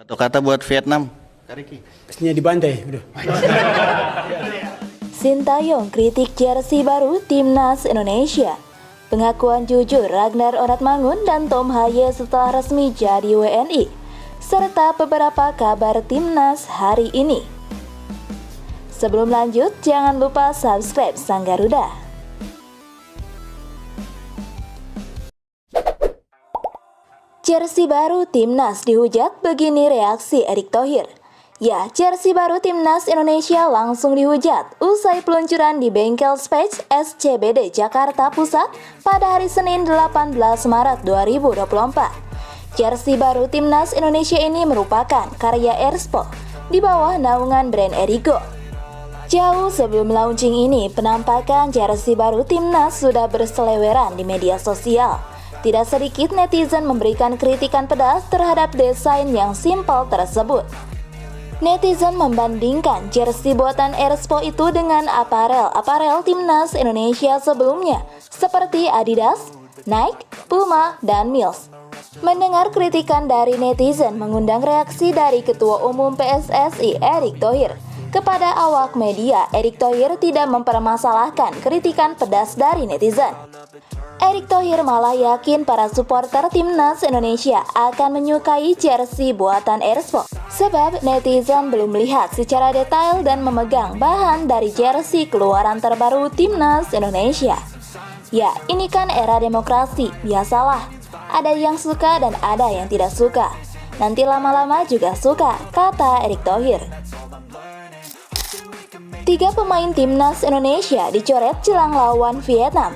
Satu kata buat Vietnam. Kariki. Pastinya dibantai. Udah. Sintayong kritik jersey baru Timnas Indonesia. Pengakuan jujur Ragnar Oratmangun dan Tom Haye setelah resmi jadi WNI. Serta beberapa kabar Timnas hari ini. Sebelum lanjut, jangan lupa subscribe Sang Garuda. Jersey baru Timnas dihujat, begini reaksi Erick Thohir. Ya, jersey baru Timnas Indonesia langsung dihujat usai peluncuran di bengkel Speech SCBD Jakarta Pusat pada hari Senin 18 Maret 2024. Jersey baru Timnas Indonesia ini merupakan karya Erspo di bawah naungan brand Erigo. Jauh sebelum launching ini, penampakan jersey baru Timnas sudah berseleweran di media sosial. Tidak sedikit netizen memberikan kritikan pedas terhadap desain yang simpel tersebut. Netizen membandingkan jersey buatan Erspo itu dengan aparel Timnas Indonesia sebelumnya, seperti Adidas, Nike, Puma, dan Mills. Mendengar kritikan dari netizen mengundang reaksi dari Ketua Umum PSSI Erick Thohir. Kepada awak media, Erick Thohir tidak mempermasalahkan kritikan pedas dari netizen. Erick Thohir malah yakin para supporter Timnas Indonesia akan menyukai jersey buatan Erspo. Sebab netizen belum melihat secara detail dan memegang bahan dari jersey keluaran terbaru Timnas Indonesia. Ya, ini kan era demokrasi, biasalah. Ada yang suka dan ada yang tidak suka. Nanti lama-lama juga suka, kata Erick Thohir. 3 pemain Timnas Indonesia dicoret jelang lawan Vietnam.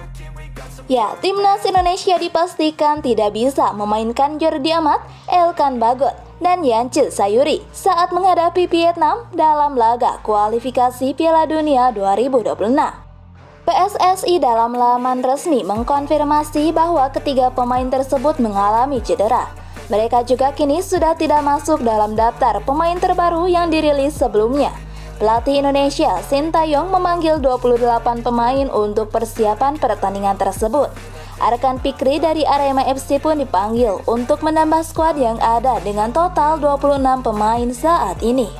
Ya, Timnas Indonesia dipastikan tidak bisa memainkan Jordi Amat, Elkan Bagot, dan Yance Sayuri saat menghadapi Vietnam dalam laga kualifikasi Piala Dunia 2026. PSSI dalam laman resmi mengkonfirmasi bahwa ketiga pemain tersebut mengalami cedera. Mereka juga kini sudah tidak masuk dalam daftar pemain terbaru yang dirilis sebelumnya. Pelatih Indonesia, Sintayong, memanggil 28 pemain untuk persiapan pertandingan tersebut. Arkan Fikri dari Arema FC pun dipanggil untuk menambah skuad yang ada dengan total 26 pemain saat ini.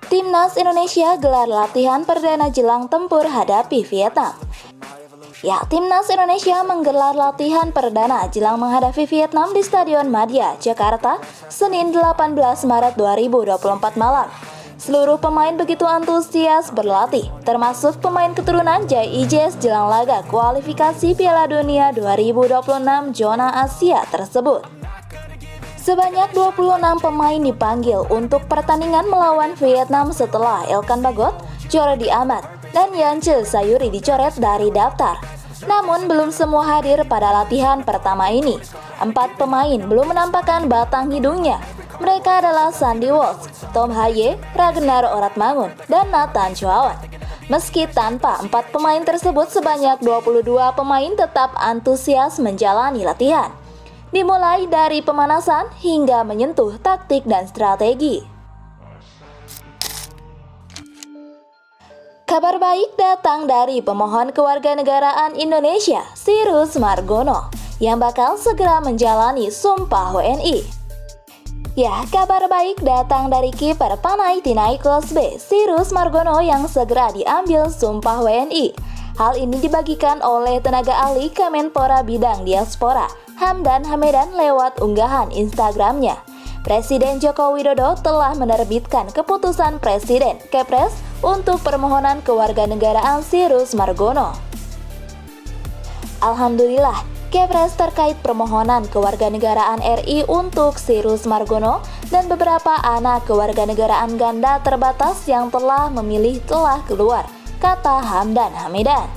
Timnas Indonesia gelar latihan perdana jelang tempur hadapi Vietnam. Ya, Timnas Indonesia menggelar latihan perdana jelang menghadapi Vietnam di Stadion Madia, Jakarta, Senin 18 Maret 2024 malam. Seluruh pemain begitu antusias berlatih, termasuk pemain keturunan Jai Ijes jelang laga kualifikasi Piala Dunia 2026 zona Asia tersebut. Sebanyak 26 pemain dipanggil untuk pertandingan melawan Vietnam setelah Elkan Bagot, Jordi Amat, dan Yance Sayuri dicoret dari daftar. Namun belum semua hadir pada latihan pertama ini. 4 pemain belum menampakkan batang hidungnya. Mereka adalah Sandy Walsh, Tom Haye, Ragnar Oratmangun, dan Nathan Chuawan. Meski tanpa 4 pemain tersebut, sebanyak 22 pemain tetap antusias menjalani latihan. Dimulai dari pemanasan hingga menyentuh taktik dan strategi. Kabar baik datang dari pemohon kewarganegaraan Indonesia, Cyrus Margono, yang bakal segera menjalani Sumpah WNI. Ya, kabar baik datang dari kiper Panathinaikos B, Cyrus Margono, yang segera diambil Sumpah WNI. Hal ini dibagikan oleh tenaga ahli Kemenpora Bidang Diaspora, Hamdan Hamedan, lewat unggahan Instagramnya. Presiden Joko Widodo telah menerbitkan keputusan Presiden Kepres untuk permohonan kewarganegaraan Cyrus Margono. Alhamdulillah, Kepres terkait permohonan kewarganegaraan RI untuk Cyrus Margono dan beberapa anak kewarganegaraan ganda terbatas yang telah memilih telah keluar, kata Hamdan Hamedan.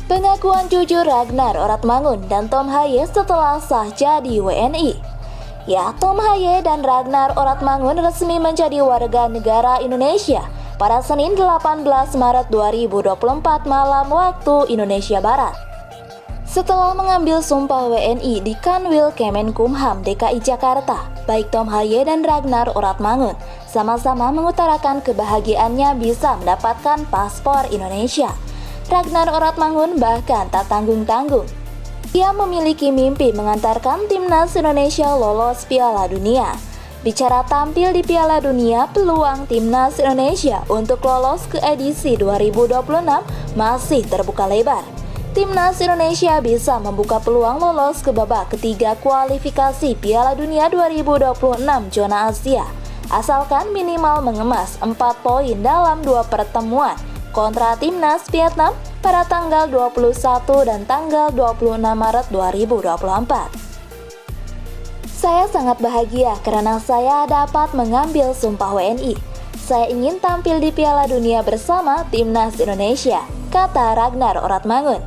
Pengakuan jujur Ragnar Oratmangun dan Tom Haye setelah sah jadi WNI. Ya, Tom Haye dan Ragnar Oratmangun resmi menjadi warga negara Indonesia pada Senin 18 Maret 2024 malam waktu Indonesia Barat. Setelah mengambil sumpah WNI di Kanwil Kemenkumham DKI Jakarta, baik Tom Haye dan Ragnar Oratmangun sama-sama mengutarakan kebahagiaannya bisa mendapatkan paspor Indonesia. Ragnar Oratmangun bahkan tak tanggung-tanggung. Ia memiliki mimpi mengantarkan timnas Indonesia lolos Piala Dunia. Bicara tampil di Piala Dunia, peluang timnas Indonesia untuk lolos ke edisi 2026 masih terbuka lebar. Timnas Indonesia bisa membuka peluang lolos ke babak ketiga kualifikasi Piala Dunia 2026 zona Asia, asalkan minimal mengemas 4 poin dalam 2 pertemuan kontra timnas Vietnam pada tanggal 21 dan tanggal 26 Maret 2024. Saya sangat bahagia karena saya dapat mengambil sumpah WNI. Saya ingin tampil di Piala Dunia bersama timnas Indonesia, kata Ragnar Oratmangun.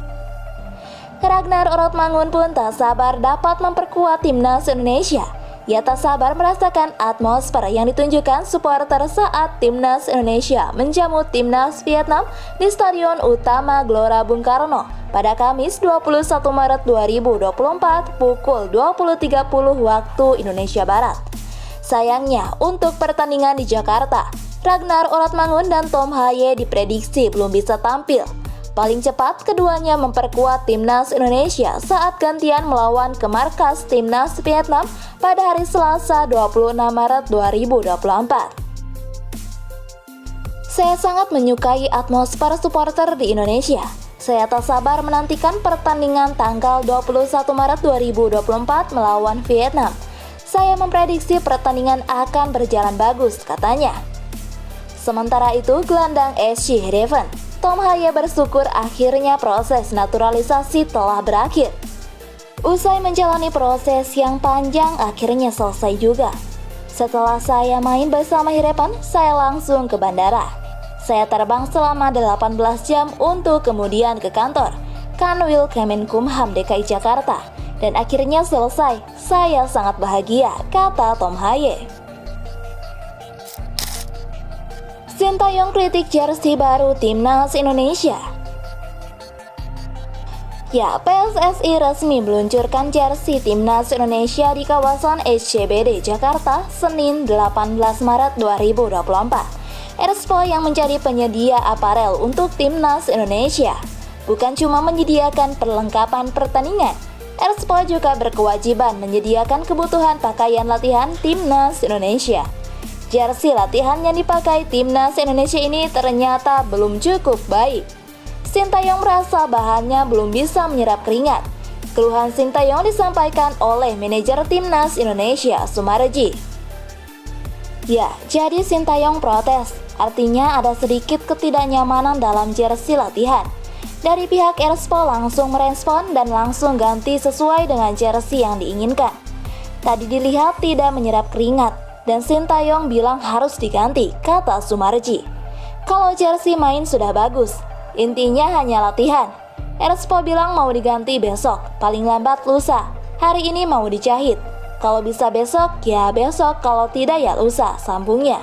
Ragnar Oratmangun pun tak sabar dapat memperkuat timnas Indonesia. Ia tak sabar merasakan atmosfer yang ditunjukkan supporter saat timnas Indonesia menjamu timnas Vietnam di Stadion Utama Gelora Bung Karno pada Kamis 21 Maret 2024 pukul 20.30 waktu Indonesia Barat. Sayangnya, untuk pertandingan di Jakarta, Ragnar Oratmangun dan Tom Haye diprediksi belum bisa tampil. Paling cepat, keduanya memperkuat timnas Indonesia saat gantian melawan ke markas timnas Vietnam pada hari Selasa 26 Maret 2024. Saya sangat menyukai atmosfer supporter di Indonesia. Saya tak sabar menantikan pertandingan tanggal 21 Maret 2024 melawan Vietnam. Saya memprediksi pertandingan akan berjalan bagus, katanya. Sementara itu, gelandang SC Heerenveen Tom Haye bersyukur akhirnya proses naturalisasi telah berakhir. Usai menjalani proses yang panjang, akhirnya selesai juga. Setelah saya main bersama Heerenveen, saya langsung ke bandara. Saya terbang selama 18 jam untuk kemudian ke kantor Kanwil Kemenkumham DKI Jakarta. Dan akhirnya selesai. Saya sangat bahagia, kata Tom Haye. Sintayong kritik jersey baru timnas Indonesia. Ya, PSSI resmi meluncurkan jersey timnas Indonesia di kawasan SCBD Jakarta Senin 18 Maret 2024. Erspo yang menjadi penyedia aparel untuk timnas Indonesia bukan cuma menyediakan perlengkapan pertandingan, Erspo juga berkewajiban menyediakan kebutuhan pakaian latihan timnas Indonesia. Jersey latihan yang dipakai timnas Indonesia ini ternyata belum cukup baik. Sintayong merasa bahannya belum bisa menyerap keringat. Keluhan Sintayong disampaikan oleh manajer timnas Indonesia, Sumarji. Ya, jadi Sintayong protes. Artinya ada sedikit ketidaknyamanan dalam jersey latihan. Dari pihak Erspo langsung merespon dan langsung ganti sesuai dengan jersey yang diinginkan. Tadi dilihat tidak menyerap keringat. Dan Sintayong bilang harus diganti, kata Sumarji. Kalau jersey main sudah bagus, intinya hanya latihan. Erspo bilang mau diganti besok, paling lambat lusa. Hari ini mau dijahit. Kalau bisa besok, ya besok. Kalau tidak, ya lusa, sambungnya.